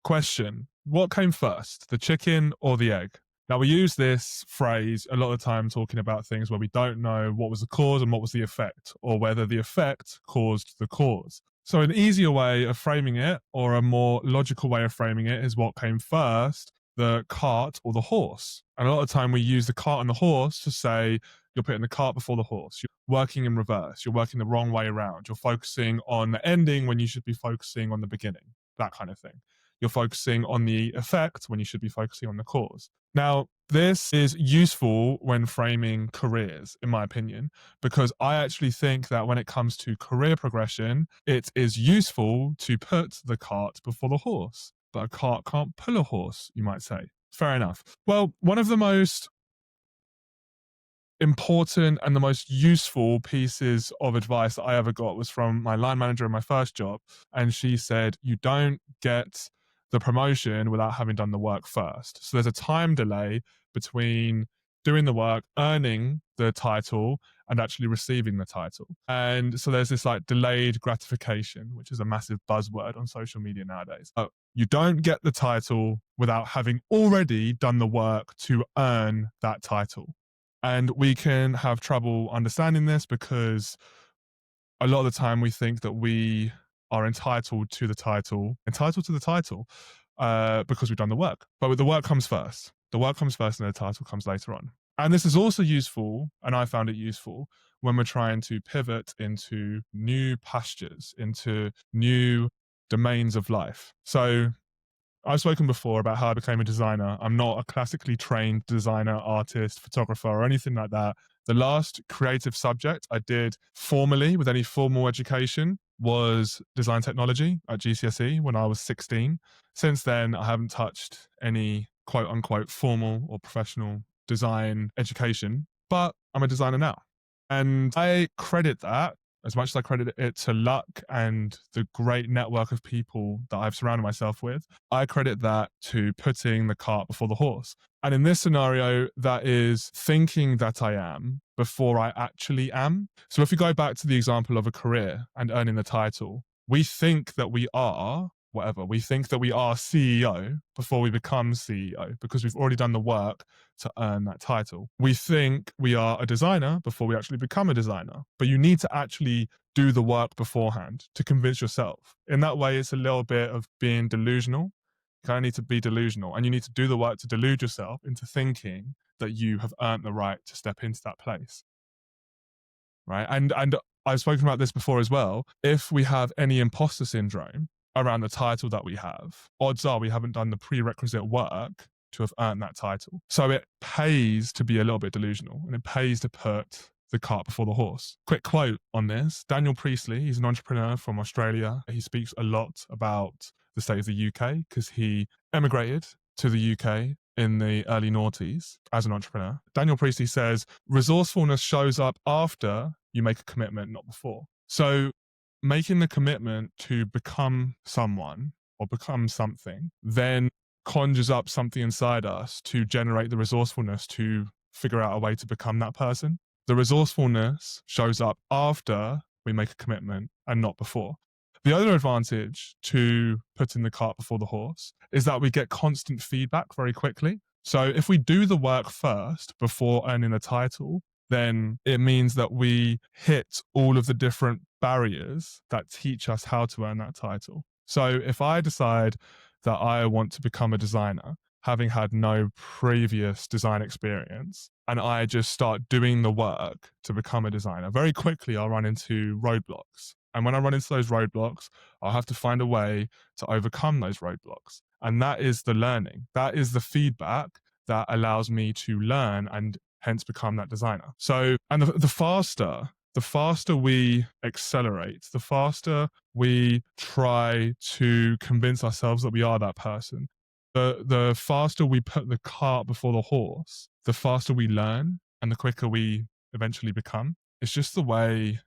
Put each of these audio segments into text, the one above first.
Question: what came first, the chicken or the egg? Now, we use this phrase a lot of the time talking about things where we don't know what was the cause and what was the effect, or whether the effect caused the cause. So an easier way of framing it, or a more logical way of framing it, is what came first, the cart or the horse. And a lot of the time we use the cart and the horse to say you're putting the cart before the horse. You're working in reverse. You're working the wrong way around. You're focusing on the ending when you should be focusing on the beginning, that kind of thing. You're focusing on the effect when you should be focusing on the cause. Now, this is useful when framing careers, in my opinion, because I actually think that when it comes to career progression, it is useful to put the cart before the horse. But a cart can't pull a horse, you might say. Fair enough. Well, one of the most important and the most useful pieces of advice that I ever got was from my line manager in my first job. And she said, you don't get the promotion without having done the work first. So there's a time delay between doing the work, earning the title, and actually receiving the title. And so there's this like delayed gratification, which is a massive buzzword on social media nowadays. You don't get the title without having already done the work to earn that title. And we can have trouble understanding this because a lot of the time we think that we are entitled to the title because we've done the work. But the work comes first. The work comes first and the title comes later on. And this is also useful, and I found it useful, when we're trying to pivot into new pastures, into new domains of life. So I've spoken before about how I became a designer. I'm not a classically trained designer, artist, photographer, or anything like that. The last creative subject I did formally with any formal education was design technology at GCSE when I was 16. Since then, I haven't touched any quote unquote formal or professional design education, but I'm a designer now. And I credit that, as much as I credit it to luck and the great network of people that I've surrounded myself with, I credit that to putting the cart before the horse. And in this scenario, that is thinking that I am before I actually am. So if we go back to the example of a career and earning the title, we think that we are whatever. We think that we are CEO before we become CEO because we've already done the work to earn that title. We think we are a designer before we actually become a designer, but you need to actually do the work beforehand to convince yourself. In that way, it's a little bit of being delusional. You kind of need to be delusional, and you need to do the work to delude yourself into thinking that you have earned the right to step into that place. Right? And I've spoken about this before as well. If we have any imposter syndrome around the title that we have, odds are we haven't done the prerequisite work to have earned that title. So it pays to be a little bit delusional, and it pays to put the cart before the horse. Quick quote on this. Daniel Priestley, he's an entrepreneur from Australia. He speaks a lot about the state of the UK because he emigrated to the UK in the early noughties as an entrepreneur. Daniel Priestley says, resourcefulness shows up after you make a commitment, not before. So making the commitment to become someone or become something then conjures up something inside us to generate the resourcefulness to figure out a way to become that person. The resourcefulness shows up after we make a commitment and not before. The other advantage to putting the cart before the horse is that we get constant feedback very quickly. So if we do the work first before earning the title, then it means that we hit all of the different barriers that teach us how to earn that title. So if I decide that I want to become a designer, having had no previous design experience, and I just start doing the work to become a designer, very quickly I'll run into roadblocks. And when I run into those roadblocks, I'll have to find a way to overcome those roadblocks. And that is the learning. That is the feedback that allows me to learn and hence become that designer. So, and the faster we accelerate, the faster we try to convince ourselves that we are that person, the faster we put the cart before the horse, the faster we learn and the quicker we eventually become. It's just the way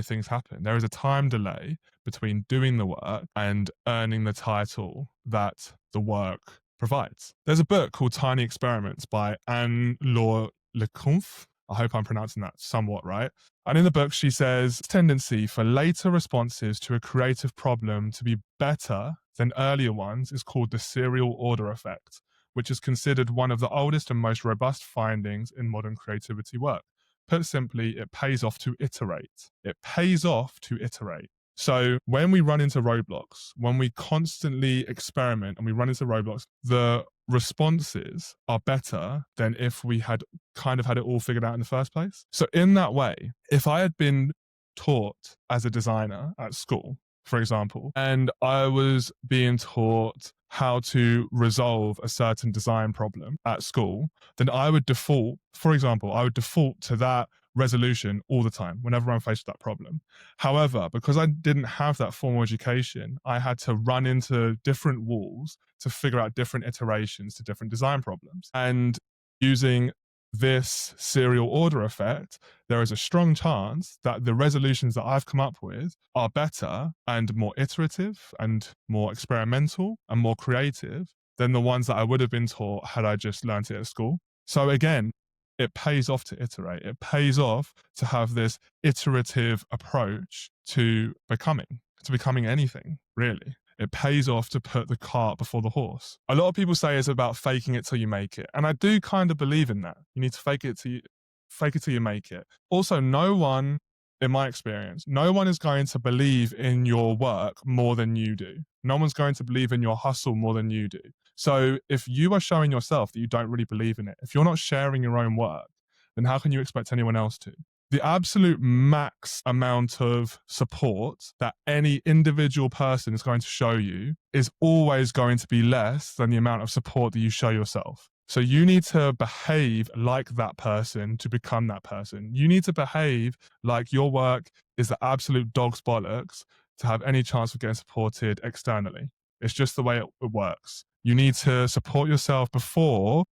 things happen. There is a time delay between doing the work and earning the title that the work provides. There's a book called Tiny Experiments by Anne-Laure Lecomte. I hope I'm pronouncing that somewhat right. And in the book, she says, tendency for later responses to a creative problem to be better than earlier ones is called the serial order effect, which is considered one of the oldest and most robust findings in modern creativity work. Put simply, it pays off to iterate. It pays off to iterate. So when we run into roadblocks, when we constantly experiment and we run into roadblocks, the responses are better than if we had kind of had it all figured out in the first place. So in that way, if I had been taught as a designer at school, for example, and I was being taught how to resolve a certain design problem at school, then I would default, for example, I would default to that resolution all the time whenever I'm faced with that problem. However, because I didn't have that formal education, I had to run into different walls to figure out different iterations to different design problems. And using this serial order effect, there is a strong chance that the resolutions that I've come up with are better and more iterative and more experimental and more creative than the ones that I would have been taught had I just learned it at school. So again, it pays off to iterate. It pays off to have this iterative approach to becoming anything, really. It pays off to put the cart before the horse. A lot of people say it's about faking it till you make it. And I do kind of believe in that. You need to fake it till you make it. Also, no one, in my experience, no one is going to believe in your work more than you do. No one's going to believe in your hustle more than you do. So if you are showing yourself that you don't really believe in it, if you're not sharing your own work, then how can you expect anyone else to? The absolute max amount of support that any individual person is going to show you is always going to be less than the amount of support that you show yourself. So you need to behave like that person to become that person. You need to behave like your work is the absolute dog's bollocks to have any chance of getting supported externally. It's just the way it works. You need to support yourself before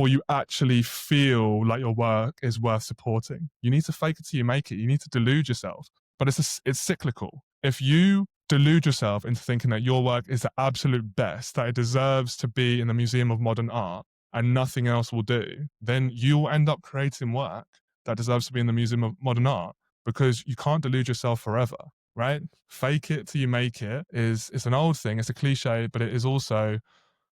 you actually feel like your work is worth supporting. You need to fake it till you make it. You need to delude yourself. But it's cyclical. If you delude yourself into thinking that your work is the absolute best, that it deserves to be in the Museum of Modern Art and nothing else will do, then you will end up creating work that deserves to be in the Museum of Modern Art because you can't delude yourself forever, right? Fake it till you make it it's an old thing. It's a cliche, but it is also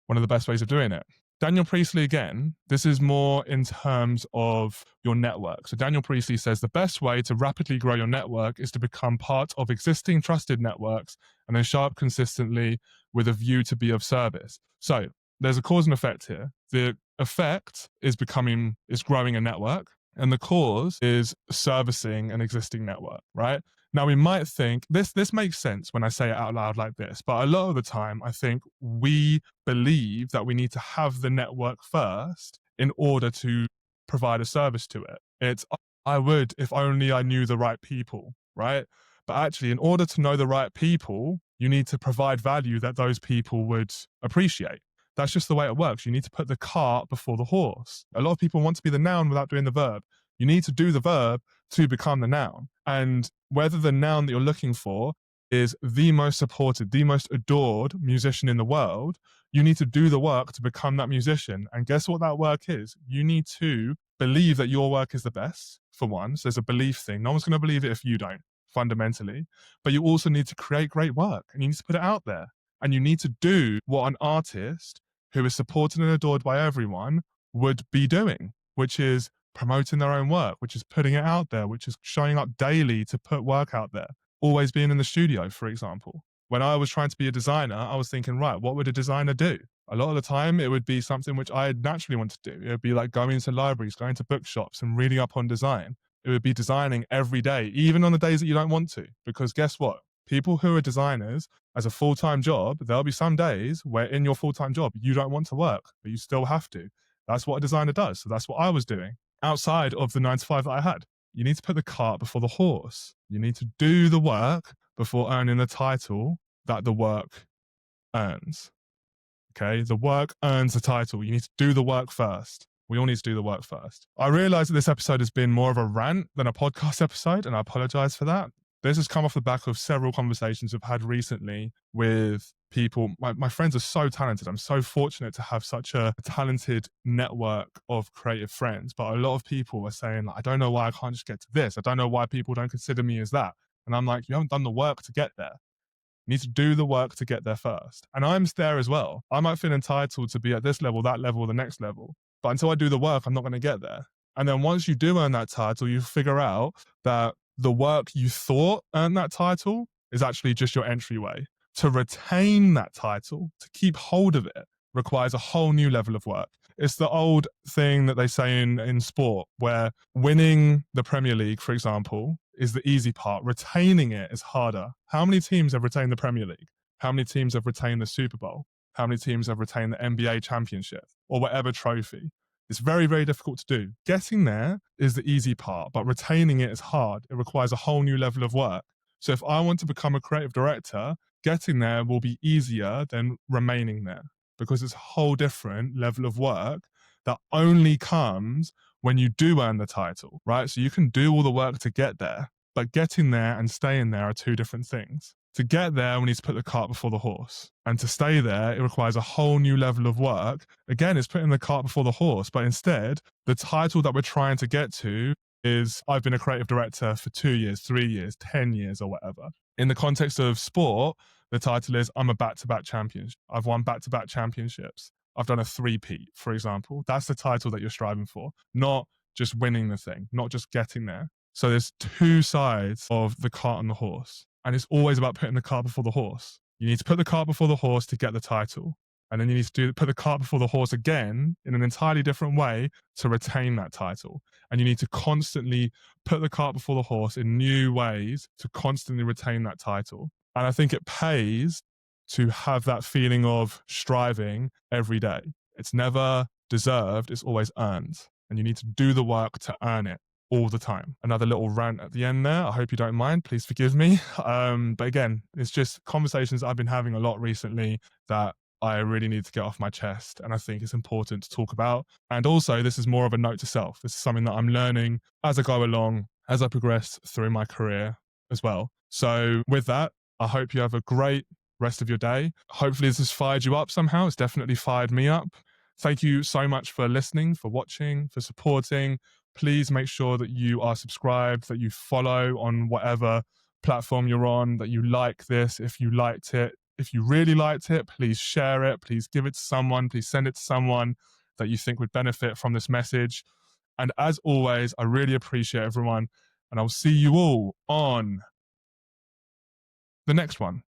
one of the best ways of doing it. Daniel Priestley, again, this is more in terms of your network. So Daniel Priestley says the best way to rapidly grow your network is to become part of existing trusted networks and then show up consistently with a view to be of service. So there's a cause and effect here. The effect is growing a network, and the cause is servicing an existing network, right? Now we might think this makes sense when I say it out loud like this, but a lot of the time I think we believe that we need to have the network first in order to provide a service to it. It's I would if only I knew the right people, right? But actually, in order to know the right people, you need to provide value that those people would appreciate. That's just the way it works. You need to put the cart before the horse. A lot of people want to be the noun without doing the verb. You need to do the verb to become the noun. And whether the noun that you're looking for is the most supported, the most adored musician in the world, you need to do the work to become that musician. And guess what that work is? You need to believe that your work is the best, for one. So there's a belief thing. No one's going to believe it if you don't, fundamentally. But you also need to create great work and you need to put it out there. And you need to do what an artist who is supported and adored by everyone would be doing, which is promoting their own work, which is putting it out there, which is showing up daily to put work out there. Always being in the studio, for example. When I was trying to be a designer, I was thinking, right, what would a designer do? A lot of the time, it would be something which I naturally want to do. It would be like going to libraries, going to bookshops and reading up on design. It would be designing every day, even on the days that you don't want to. Because guess what? People who are designers as a full-time job, there'll be some days where in your full-time job, you don't want to work, but you still have to. That's what a designer does. So that's what I was doing outside of the 9 to 5 that I had. You need to put the cart before the horse. You need to do the work before earning the title that the work earns. Okay? The work earns the title. You need to do the work first. We all need to do the work first. I realize that this episode has been more of a rant than a podcast episode, and I apologize for that. This has come off the back of several conversations I've had recently with people. My friends are so talented. I'm so fortunate to have such a talented network of creative friends. But a lot of people are saying, like, I don't know why I can't just get to this. I don't know why people don't consider me as that. And I'm like, you haven't done the work to get there. You need to do the work to get there first. And I'm there as well. I might feel entitled to be at this level, that level, the next level. But until I do the work, I'm not going to get there. And then once you do earn that title, you figure out that the work you thought earned that title is actually just your entryway. To retain that title, to keep hold of it, requires a whole new level of work. It's the old thing that they say in sport where winning the Premier League, for example, is the easy part. Retaining it is harder. How many teams have retained the Premier League? How many teams have retained the Super Bowl? How many teams have retained the NBA championship or whatever trophy? It's very, very difficult to do. Getting there is the easy part, but retaining it is hard. It requires a whole new level of work. So if I want to become a creative director, getting there will be easier than remaining there because it's a whole different level of work that only comes when you do earn the title, right? So you can do all the work to get there, but getting there and staying there are two different things. To get there, we need to put the cart before the horse. And to stay there, it requires a whole new level of work. Again, it's putting the cart before the horse, but instead, the title that we're trying to get to is I've been a creative director for 2 years, 3 years, 10 years, or whatever. In the context of sport, the title is I'm a back-to-back champion. I've won back-to-back championships. I've done a three-peat, for example. That's the title that you're striving for, not just winning the thing, not just getting there. So there's two sides of the cart and the horse. And it's always about putting the cart before the horse. You need to put the cart before the horse to get the title. And then you need to put the cart before the horse again in an entirely different way to retain that title. And you need to constantly put the cart before the horse in new ways to constantly retain that title. And I think it pays to have that feeling of striving every day. It's never deserved, it's always earned. And you need to do the work to earn it all the time. Another little rant at the end there. I hope you don't mind. Please forgive me. But again, it's just conversations I've been having a lot recently that I really need to get off my chest. And I think it's important to talk about. And also, this is more of a note to self. This is something that I'm learning as I go along, as I progress through my career as well. So with that, I hope you have a great rest of your day. Hopefully this has fired you up somehow. It's definitely fired me up. Thank you so much for listening, for watching, for supporting. Please make sure that you are subscribed, that you follow on whatever platform you're on, that you like this if you liked it. If you really liked it, please share it. Please give it to someone. Please send it to someone that you think would benefit from this message. And as always, I really appreciate everyone. And I'll see you all on the next one.